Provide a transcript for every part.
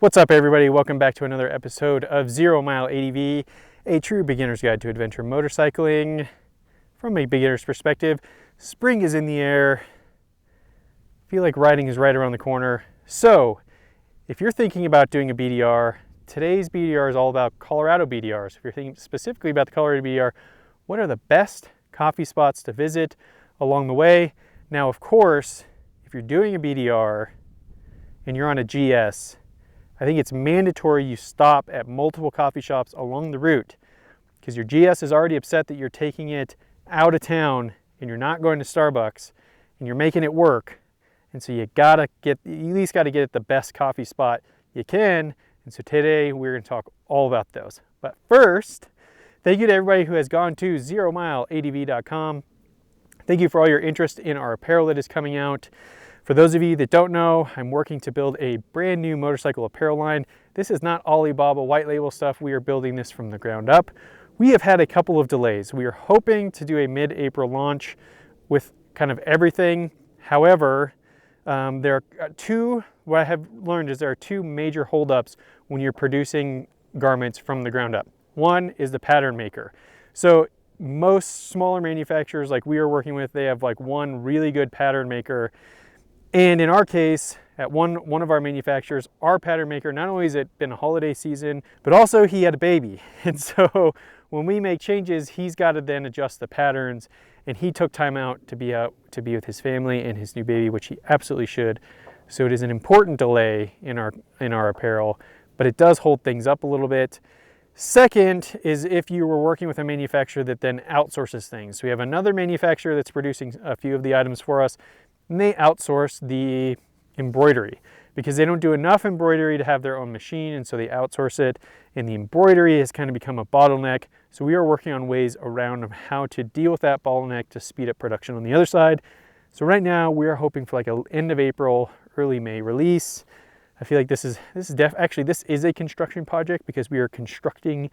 What's up, everybody? Welcome back to another episode of 0 Mile ADV, a true beginner's guide to adventure motorcycling from a beginner's perspective. Spring is in the air. I feel like riding is right around the corner. So if you're thinking about doing a BDR, today's BDR is all about Colorado BDRs. If you're thinking specifically about the Colorado BDR, what are the best coffee spots to visit along the way? Now, of course, if you're doing a BDR and you're on a GS, I think it's mandatory you stop at multiple coffee shops along the route, because your GS is already upset that you're taking it out of town and you're not going to Starbucks and you're making it work. And so you at least got to get at the best coffee spot you can. And so today we're going to talk all about those. But first, thank you to everybody who has gone to 0mileadv.com. Thank you for all your interest in our apparel that is coming out. For those of you that don't know, I'm working to build a brand new motorcycle apparel line. This is not Alibaba white label stuff. We are building this from the ground up. We have had a couple of delays. We are hoping to do a mid-April launch with kind of everything. However, what I have learned is there are two major holdups when you're producing garments from the ground up. One is the pattern maker. So most smaller manufacturers like we are working with, they have like one really good pattern maker. And in our case, at one of our manufacturers, our pattern maker, not only has it been a holiday season, but also he had a baby. And so when we make changes, he's got to then adjust the patterns. And he took time out to be with his family and his new baby, which he absolutely should. So it is an important delay in our apparel, but it does hold things up a little bit. Second is if you were working with a manufacturer that then outsources things. So we have another manufacturer that's producing a few of the items for us, and they outsource the embroidery because they don't do enough embroidery to have their own machine, and so they outsource it, and the embroidery has kind of become a bottleneck. So we are working on ways around how to deal with that bottleneck to speed up production on the other side. So right now we are hoping for like an end of April, early May release. I feel like this is a construction project because we are constructing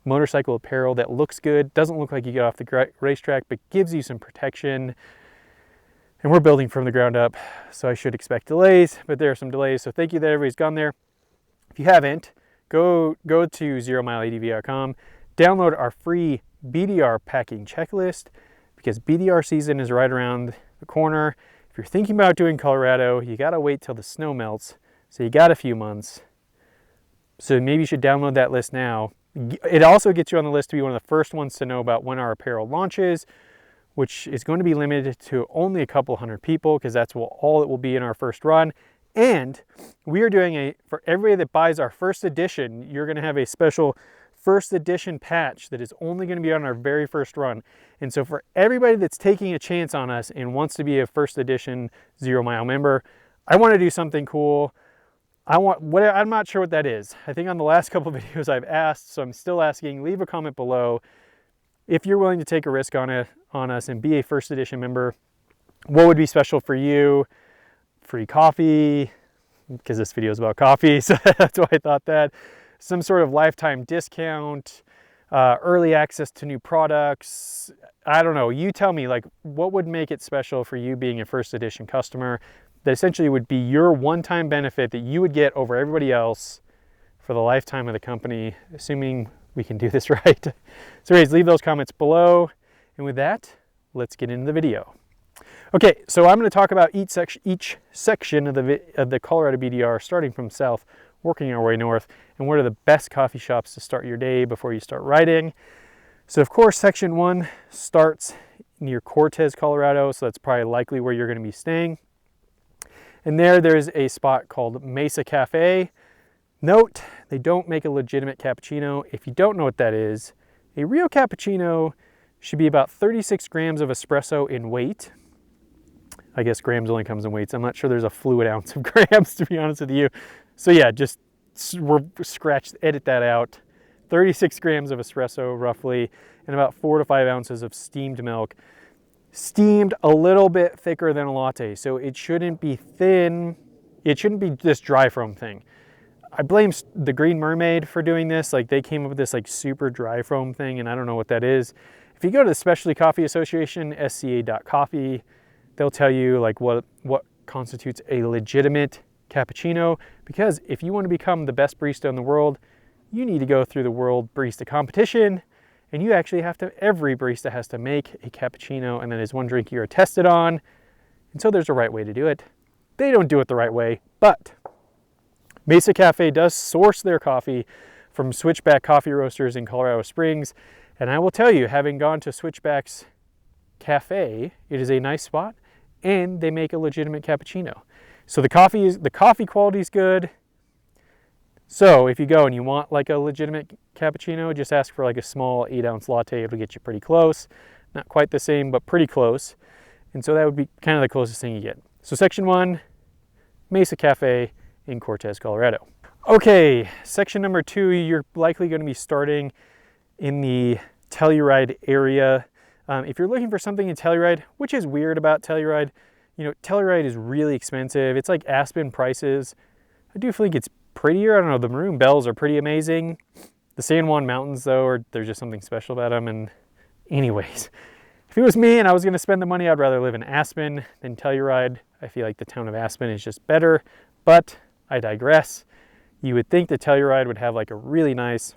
motorcycle apparel that looks good, doesn't look like you get off the racetrack, but gives you some protection. And we're building from the ground up, so I should expect delays, but there are some delays. So thank you that everybody's gone there. If you haven't, go to 0mileadv.com, download our free BDR packing checklist, because BDR season is right around the corner. If you're thinking about doing Colorado, you gotta wait till the snow melts, so you got a few months. So maybe you should download that list now. It also gets you on the list to be one of the first ones to know about when our apparel launches, which is going to be limited to only a couple hundred people, because that's all it will be in our first run. And we are doing for everybody that buys our first edition, you're going to have a special first edition patch that is only going to be on our very first run. And so for everybody that's taking a chance on us and wants to be a first edition 0 Mile member, I want to do something cool. I'm not sure what that is. I think on the last couple of videos I've asked, so I'm still asking. Leave a comment below if you're willing to take a risk on us and be a first edition member. What would be special for you? Free coffee, because this video is about coffee, so that's why I thought that. Some sort of lifetime discount, early access to new products. I don't know, you tell me, like, what would make it special for you being a first edition customer that essentially would be your one-time benefit that you would get over everybody else for the lifetime of the company, assuming we can do this right. So anyways, leave those comments below. And with that, let's get into the video. Okay, so I'm going to talk about each section of the Colorado BDR, starting from south, working our way north, and what are the best coffee shops to start your day before you start riding. So of course, section 1 starts near Cortez, Colorado, so that's probably likely where you're going to be staying. And there's a spot called Mesa Cafe. Note, they don't make a legitimate cappuccino. If you don't know what that is, a real cappuccino should be about 36 grams of espresso in weight. I guess grams only comes in weights. I'm not sure there's a fluid ounce of grams, to be honest with you. So yeah, just edit that out. 36 grams of espresso roughly, and about 4 to 5 ounces of steamed milk. Steamed a little bit thicker than a latte, so it shouldn't be thin. It shouldn't be this dry foam thing. I blame the Green Mermaid for doing this. Like, they came up with this like super dry foam thing, and I don't know what that is. If you go to the Specialty Coffee Association, sca.coffee, they'll tell you like what constitutes a legitimate cappuccino, because if you want to become the best barista in the world, you need to go through the World Barista Competition, and you actually have to, every barista has to make a cappuccino, and that is one drink you're tested on. And so there's a right way to do it. They don't do it the right way, but Mesa Cafe does source their coffee from Switchback coffee roasters in Colorado Springs. And I will tell you, having gone to Switchback's cafe, it is a nice spot, and they make a legitimate cappuccino. So the coffee quality is good. So if you go and you want like a legitimate cappuccino, just ask for like a small 8-ounce latte. It'll get you pretty close. Not quite the same, but pretty close. And so that would be kind of the closest thing you get. So section 1, Mesa Cafe in Cortez, Colorado. Okay, section number 2, you're likely going to be starting in the Telluride area. If you're looking for something in Telluride, which is weird about Telluride, you know, Telluride is really expensive. It's like Aspen prices. I do think it's prettier. I don't know, the maroon bells are pretty amazing. The San Juan Mountains, though, there's just something special about them. And anyways, if it was me and I was going to spend the money, I'd rather live in Aspen than Telluride. I feel like the town of Aspen is just better, but I digress. You would think that Telluride would have like a really nice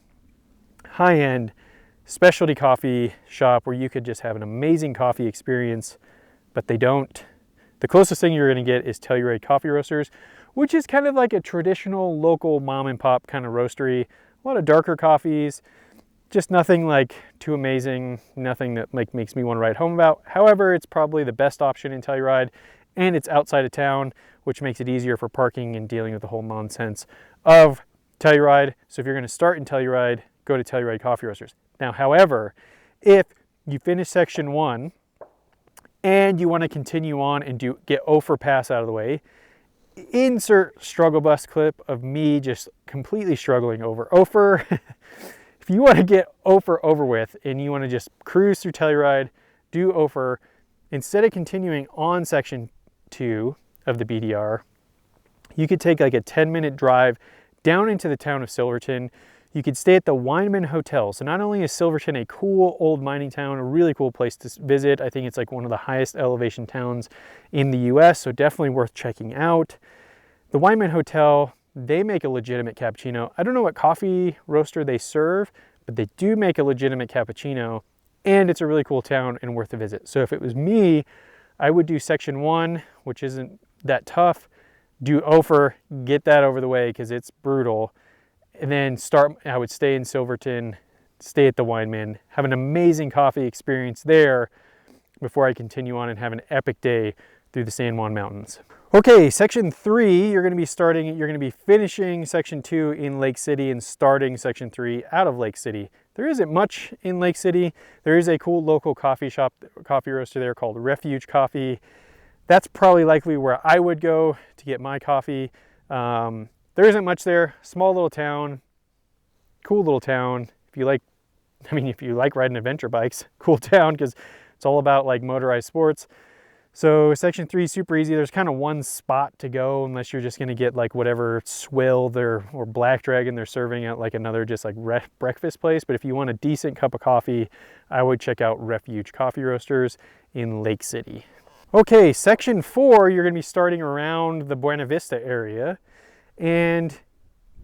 high-end specialty coffee shop where you could just have an amazing coffee experience, but they don't. The closest thing you're going to get is Telluride Coffee Roasters, which is kind of like a traditional local mom and pop kind of roastery. A lot of darker coffees, just nothing like too amazing, nothing that like makes me want to write home about. However, it's probably the best option in Telluride, and it's outside of town, which makes it easier for parking and dealing with the whole nonsense of Telluride. So if you're going to start in Telluride, go to Telluride Coffee Roasters. Now, however, if you finish section 1 and you want to continue on and get Ophir Pass out of the way, insert struggle bus clip of me just completely struggling over Ophir. If you want to get Ophir over with and you want to just cruise through Telluride, do Ophir, instead of continuing on section 2 of the BDR, you could take like a 10-minute drive down into the town of Silverton. You could stay at the Weinman Hotel. So not only is Silverton a cool old mining town, a really cool place to visit, I think it's like one of the highest elevation towns in the US, so definitely worth checking out. The Weinman Hotel, they make a legitimate cappuccino. I don't know what coffee roaster they serve, but they do make a legitimate cappuccino, and it's a really cool town and worth a visit. So if it was me, I would do section 1, which isn't that tough, do Ophir, get that over the way because it's brutal. And then I would stay in Silverton, stay at the Weinman, have an amazing coffee experience there before I continue on and have an epic day through the San Juan Mountains. Okay, section 3, you're going to be finishing section 2 in Lake City and starting section 3 out of Lake City. There isn't much in Lake City. There is a cool local coffee roaster there called Refuge Coffee. That's probably likely where I would go to get my coffee. There isn't much there. Small little town, cool little town. If you like riding adventure bikes, cool town because it's all about like motorized sports. So section 3 is super easy. There's kind of one spot to go unless you're just going to get like whatever swill or Black Dragon they're serving at like another just like breakfast place. But if you want a decent cup of coffee, I would check out Refuge Coffee Roasters in Lake City. Okay, section 4, you're going to be starting around the Buena Vista area and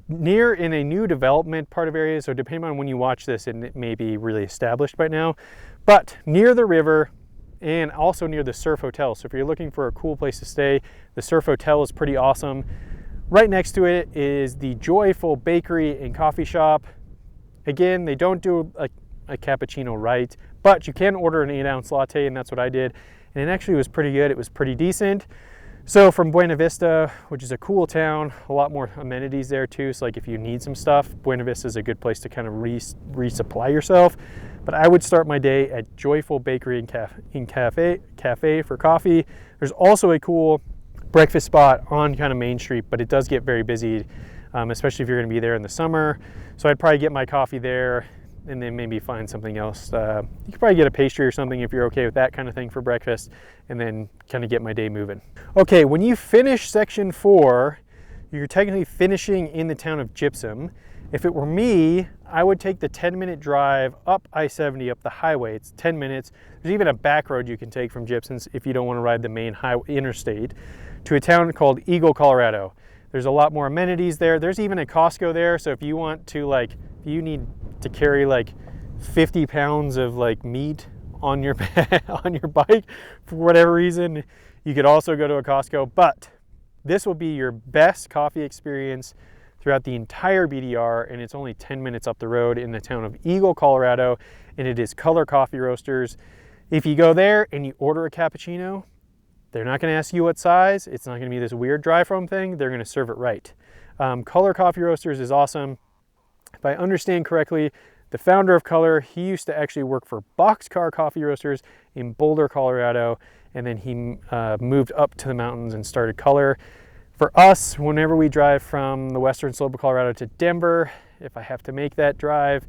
near in a new development part of area. So depending on when you watch this, it may be really established by now, but near the river and also near the Surf Hotel. So if you're looking for a cool place to stay, the Surf Hotel is pretty awesome. Right next to it is the Joyful Bakery and Coffee Shop. Again, they don't do a cappuccino right, but you can order an 8-ounce latte, and that's what I did. And it actually was pretty good. It was pretty decent. So from Buena Vista, which is a cool town, a lot more amenities there too. So like if you need some stuff, Buena Vista is a good place to kind of resupply yourself. But I would start my day at Joyful Bakery and Cafe for coffee. There's also a cool breakfast spot on kind of Main Street, but it does get very busy, especially if you're going to be there in the summer. So I'd probably get my coffee there and then maybe find something else. You could probably get a pastry or something if you're okay with that kind of thing for breakfast, and then kind of get my day moving. Okay, when you finish section 4, you're technically finishing in the town of Gypsum. If it were me, I would take the 10-minute drive up I-70 up the highway. It's 10 minutes. There's even a back road you can take from Gypsum if you don't want to ride the main interstate to a town called Eagle, Colorado. There's a lot more amenities there. There's even a Costco there. So if you want to if you need to carry 50 pounds of meat on your on your bike for whatever reason, you could also go to a Costco. But this will be your best coffee experience throughout the entire BDR, and it's only 10 minutes up the road in the town of Eagle, Colorado, and it is Color Coffee Roasters. If you go there and you order a cappuccino, they're not going to ask you what size. It's not going to be this weird dry foam thing. They're going to serve it right. Color Coffee Roasters is awesome. If I understand correctly, the founder of Color, he used to actually work for Boxcar Coffee Roasters in Boulder, Colorado, and then he moved up to the mountains and started Color. For us, whenever we drive from the western slope of Colorado to Denver, if I have to make that drive,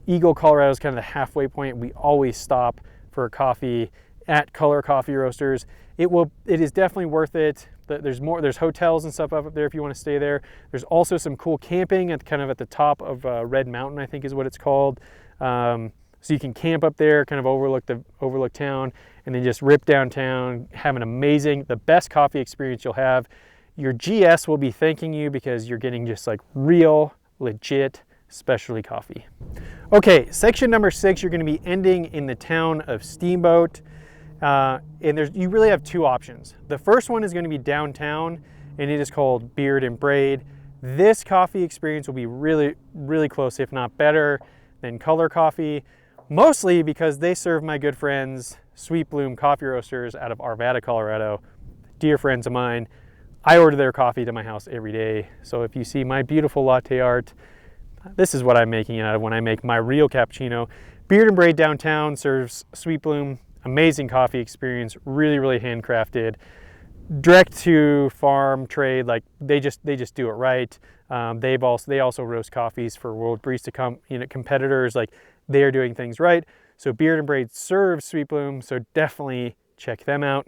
Eagle, Colorado is kind of the halfway point. We always stop for a coffee at Color Coffee Roasters. It is definitely worth it. There's hotels and stuff up there if you want to stay there. There's also some cool camping at the top of Red Mountain, I think is what it's called. So you can camp up there, kind of overlook town, and then just rip downtown, have the best coffee experience you'll have. Your GS will be thanking you because you're getting just real, legit specialty coffee. Okay, section number 6, you're going to be ending in the town of Steamboat. And you really have two options. The first one is going to be downtown, and it is called Beard and Braid. This coffee experience will be really, really close, if not better, than Color Coffee, mostly because they serve my good friends, Sweet Bloom Coffee Roasters out of Arvada, Colorado. Dear friends of mine. I order their coffee to my house every day. So if you see my beautiful latte art, this is what I'm making it out of when I make my real cappuccino. Beard and Braid downtown serves Sweet Bloom. Amazing coffee experience, really, really handcrafted, direct to farm trade. They just do it right. They also roast coffees for World Barista competitors. They are doing things right. So Beard and Braid serves Sweet Bloom. So definitely check them out.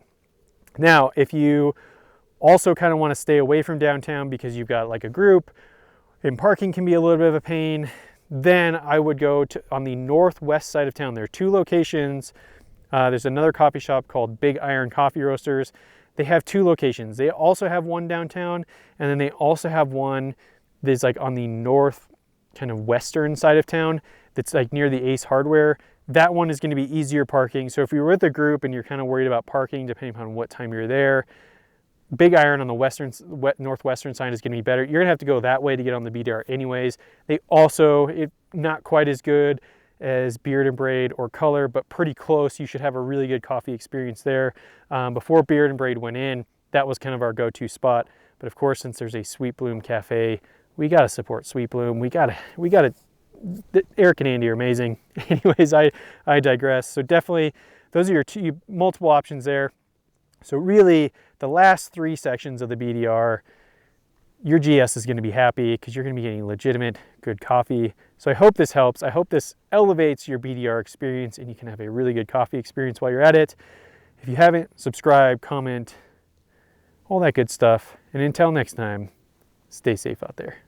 Now, if you also kind of want to stay away from downtown because you've got a group and parking can be a little bit of a pain, then I would go on the northwest side of town. There are 2 locations. There's another coffee shop called Big Iron Coffee Roasters. They have 2 locations. They also have one downtown, and then they also have one that's on the north kind of western side of town that's near the Ace Hardware. That one is going to be easier parking. So if you're with a group and you're kind of worried about parking depending upon what time you're there, Big Iron on the northwestern side is going to be better. You're going to have to go that way to get on the BDR anyways. They also, not quite as good as Beard and Braid or Color, but pretty close. You should have a really good coffee experience there. Before Beard and Braid went in, that was kind of our go-to spot. But of course, since there's a Sweet Bloom Cafe, we got to support Sweet Bloom. We got to, Eric and Andy are amazing. Anyways, I digress. So definitely, those are your multiple options there. So really, the last 3 sections of the BDR, your GS is going to be happy because you're going to be getting legitimate, good coffee. So I hope this helps. I hope this elevates your BDR experience and you can have a really good coffee experience while you're at it. If you haven't, subscribe, comment, all that good stuff. And until next time, stay safe out there.